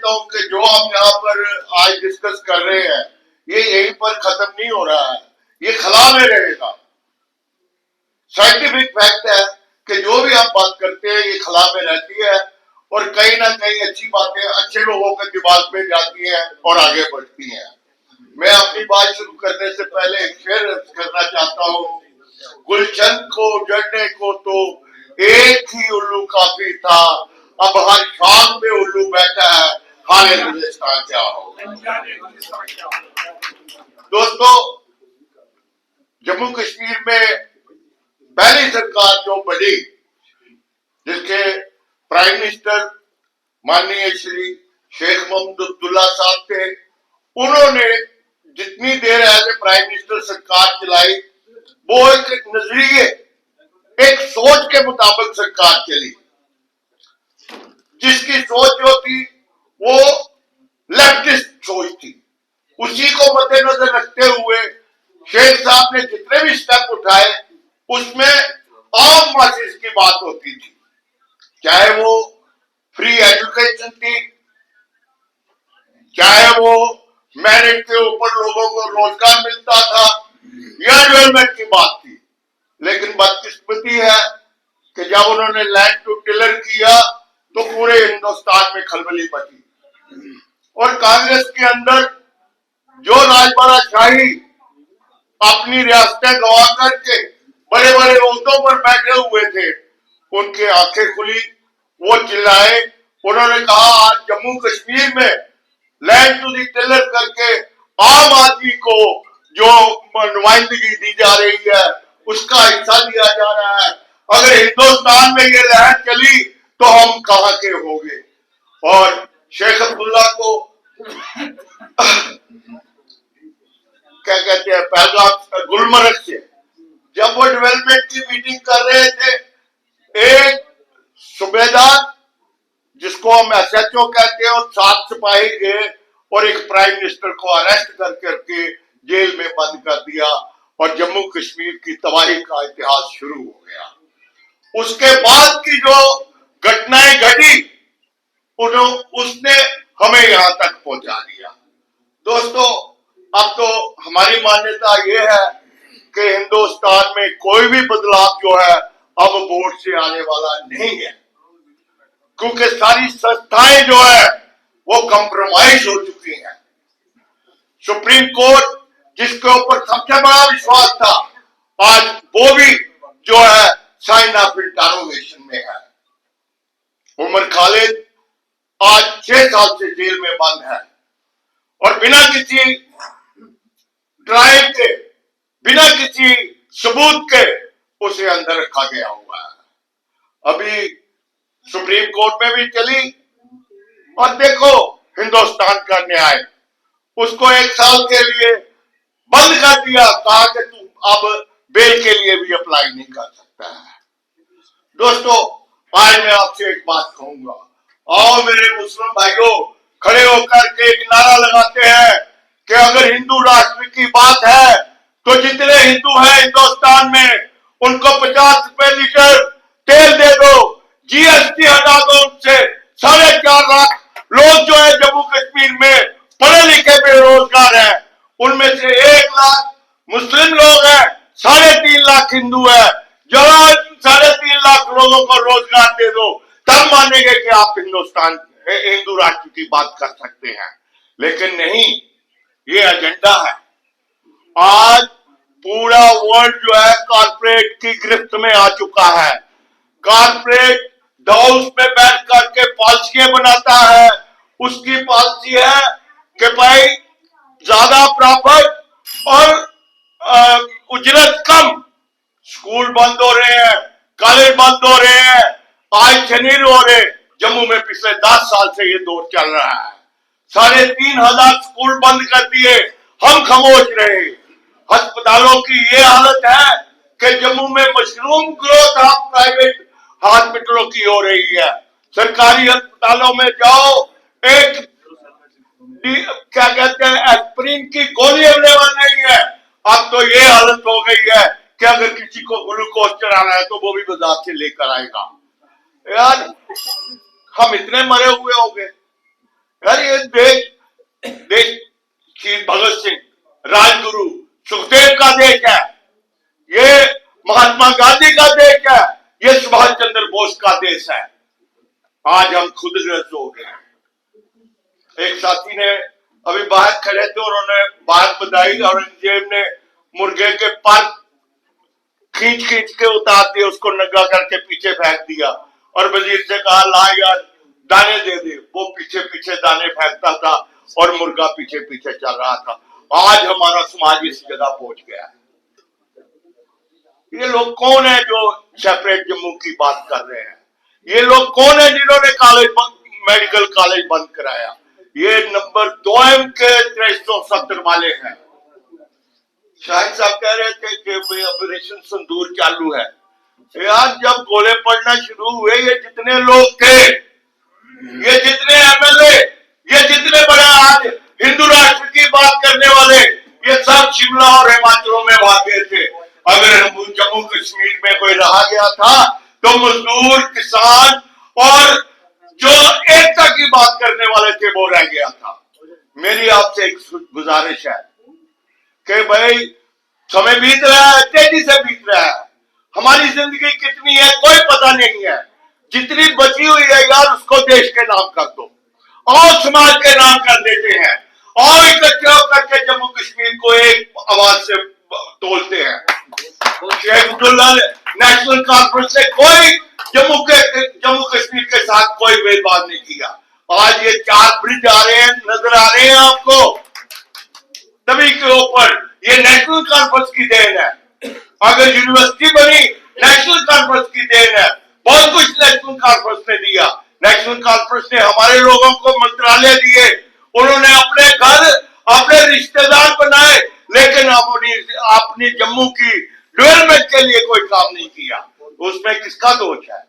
समझता हूँ कि जो हम यहाँ पर आज डिस्कस कर रहे हैं ये यहीं पर खत्म नहीं हो रहा है, ये खला में रहेगा। साइंटिफिक फैक्ट है कि जो भी हम बात करते हैं ये खला में रहती है और कहीं ना कहीं अच्छी बातें अच्छे लोगों के दिमाग में जाती हैं और आगे बढ़ती हैं। मैं अपनी बात शुरू करने से पहले एक शेर करना चाहता हूँ। गुलशन को उजड़ने को तो एक ही उल्लू काफी था, अब हर शाम पे उल्लू बैठा है, हाले गुलिस्तान क्या हो। दोस्तों, जम्मू कश्मीर में पहली सरकार जो बनी, जिसके प्राइम मिनिस्टर माननीय श्री शेख मोहम्मद अब्दुल्ला साहब थे, उन्होंने जितनी देर एज ए प्राइम मिनिस्टर सरकार चलाई वो एक नजरिए, एक सोच के मुताबिक सरकार चली, जिसकी सोच जो थी वो लेफ्टिस्ट सोच थी। उसी को मद्देनजर रखते हुए शेख साहब ने जितने भी स्टेप उठाए उसमें आम मासिस की बात होती थी, चाहे वो फ्री एजुकेशन थी, चाहे वो मेरिट के ऊपर लोगों को रोजगार मिलता था या डेवलपमेंट की बात थी। लेकिन बदकिस्मती है कि जब उन्होंने लैंड टू टिलर किया तो पूरे हिंदुस्तान में खलबली मची और कांग्रेस के अंदर जो राजबाराशाही अपनी रियासतें गवा करके बड़े बड़े ओहदों पर बैठे हुए थे, उनकी आंखें खुली, वो चिल्लाए। उन्होंने कहा आज जम्मू कश्मीर में लैंड टू दी टिलर करके आम आदमी को जो नुमाइंदगी दी जा रही है उसका हिस्सा दिया जा रहा है। अगर हिंदुस्तान में ये लहर चली तो हम कहां के होंगे। और शेख अब्दुल्ला को क्या कहते हैं, पहलगाम गुलमर्ग से जब वो डेवलपमेंट की मीटिंग कर रहे थे, एक सूबेदार जिसको हम एसएचओ कहते हैं और 7 सिपाही गए और एक प्राइम मिनिस्टर को अरेस्ट कर करके जेल में बंद कर दिया और जम्मू कश्मीर की तबाही का इतिहास शुरू हो गया। उसके बाद की जो घटनाएं घटी उसने हमें यहां तक पहुंचा दिया। दोस्तों, अब तो हमारी मान्यता ये है कि हिंदुस्तान में कोई भी बदलाव जो है अब वोट से आने वाला नहीं है, क्योंकि सारी संस्थाएं जो है वो कंप्रोमाइज हो चुकी हैं। सुप्रीम कोर्ट जिसके ऊपर सबसे बड़ा विश्वास था, आज वो भी जो है साइन ऑफ इंटरोगेशन में है। उमर खालिद आज 6 साल से जेल में बंद है और बिना किसी ड्राइव के, बिना किसी सबूत के उसे अंदर रखा गया हुआ है। अभी सुप्रीम कोर्ट में भी चली और देखो हिंदुस्तान का न्याय, उसको 1 साल के लिए बंद कर दिया, कहा कि तू अब बेल के लिए भी अप्लाई नहीं कर सकता है। दोस्तों, आज मैं आपसे एक बात कहूंगा, आओ मेरे मुस्लिम भाइयों खड़े होकर के एक नारा लगाते हैं कि अगर हिंदू राष्ट्र की बात है तो जितने हिंदू हैं हिंदुस्तान में उनको 50 रुपए लीटर तेल दे दो, जीएसटी हटा दो उनसे। 4.5 लाख लोग जो है जम्मू कश्मीर में पढ़े लिखे बेरोजगार हैं, उनमें से 1 लाख मुस्लिम लोग हैं, 3.5 लाख हिंदू है। जब 3.5 लाख लोगों को रोजगार दे दो तब मानेंगे कि आप हिंदुस्तान हिंदू राष्ट्र की बात कर सकते हैं। लेकिन नहीं, ये एजेंडा है। आज पूरा वर्ल्ड जो है कॉर्पोरेट की गिरफ्त में आ चुका है। कॉर्पोरेट हाउस में बैठ करके पॉलिसियां बनाता है। उसकी पॉलिसी है कि भाई ज्यादा प्रॉफिट और उजरत कम। स्कूल बंद हो रहे हैं, कॉलेज बंद हो रहे हैं, आज शनीर हो रहे। जम्मू में पिछले 10 साल से ये दौर चल रहा है। 3,500 स्कूल बंद कर दिए, हम खामोश रहे। अस्पतालों की ये हालत है कि जम्मू में मशरूम ग्रोथ ऑफ प्राइवेट हॉस्पिटलों की हो रही है। सरकारी अस्पतालों में जाओ, एक क्या कहते हैं एस्प्रिन की गोली अवेलेबल नहीं है। अब तो ये हालत हो गई है कि अगर किसी को ग्लूकोज चढ़ाना है तो वो भी बाजार से लेकर आएगा। यार हम इतने मरे हुए हो गए। यार देश देश शहीद भगत सिंह, राजगुरु सुखदेव का देश है, ये महात्मा गांधी का देश है, ये सुभाष चंद्र बोस का देश है। आज हम खुदग्रस्त हो गए। एक साथी ने अभी बाहर खड़े थे, उन्होंने बात बताई, औरंगजेब ने मुर्गे के पर खींच खींच के उतार दिए, उसको नंगा करके पीछे फेंक दिया और वजीर से कहा ला यार दाने दे दे। वो पीछे पीछे दाने फेंकता था और मुर्गा पीछे पीछे चल रहा था। आज हमारा समाज इस जगह पहुंच गया है। ये लोग कौन है जो सेपरेट जम्मू की बात कर रहे हैं? ये लोग कौन है जिन्होंने मेडिकल कॉलेज बंद कराया? ये नंबर 2 के 370 वाले हैं। शाहिद साहब कह रहे थे कि ऑपरेशन सिंदूर चालू है। यार जब गोले पड़ना शुरू हुए, ये जितने लोग थे, ये जितने एमएलए, ये जितने बड़े आज हिंदू राष्ट्र की बात करने वाले, ये सब शिमला और हिमाचलों में भागे थे। अगर जम्मू कश्मीर में कोई रहा गया था तो मजदूर, किसान और जो एकता की बात करने वाले थे वो रह गया था। मेरी आपसे एक गुजारिश है कि भाई समय बीत रहा है, तेजी से बीत रहा है। हमारी जिंदगी कितनी है कोई पता नहीं है। जितनी बची हुई है यार उसको देश के नाम कर दो और समाज के नाम कर देते हैं और इकट्ठे होकर के जम्मू कश्मीर को एक आवाज से तोलते हैं। शेख अब्दुल्ला नेशनल कॉन्फ्रेंस से कोई जम्मू कश्मीर के साथ कोई भेदभाव नहीं किया। आज ये 4 ब्रिज आ रहे हैं, नजर आ रहे हैं आपको, तभी के ऊपर ये नेशनल कॉन्फ्रेंस की देन है। अगर यूनिवर्सिटी बनी नेशनल कॉन्फ्रेंस की देन है। बहुत कुछ नेशनल कॉन्फ्रेंस ने दिया। नेशनल कॉन्फ्रेंस ने हमारे लोगों को मंत्रालय दिए, उन्होंने अपने घर अपने रिश्तेदार बनाए, लेकिन अपनी जम्मू की डेवलपमेंट के लिए कोई काम नहीं किया। उसमें किसका दोष है?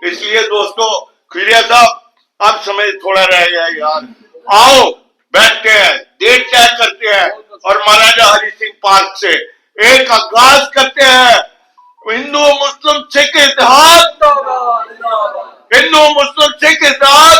इसलिए दोस्तों, खिलिया साहब अब समय थोड़ा रह गया यार, आओ बैठते हैं, डेट तय करते हैं और महाराजा हरि सिंह पार्क से एक आगाज करते हैं। हिंदू मुस्लिम सिख इतिहास, हिंदू मुस्लिम सिख इतिहास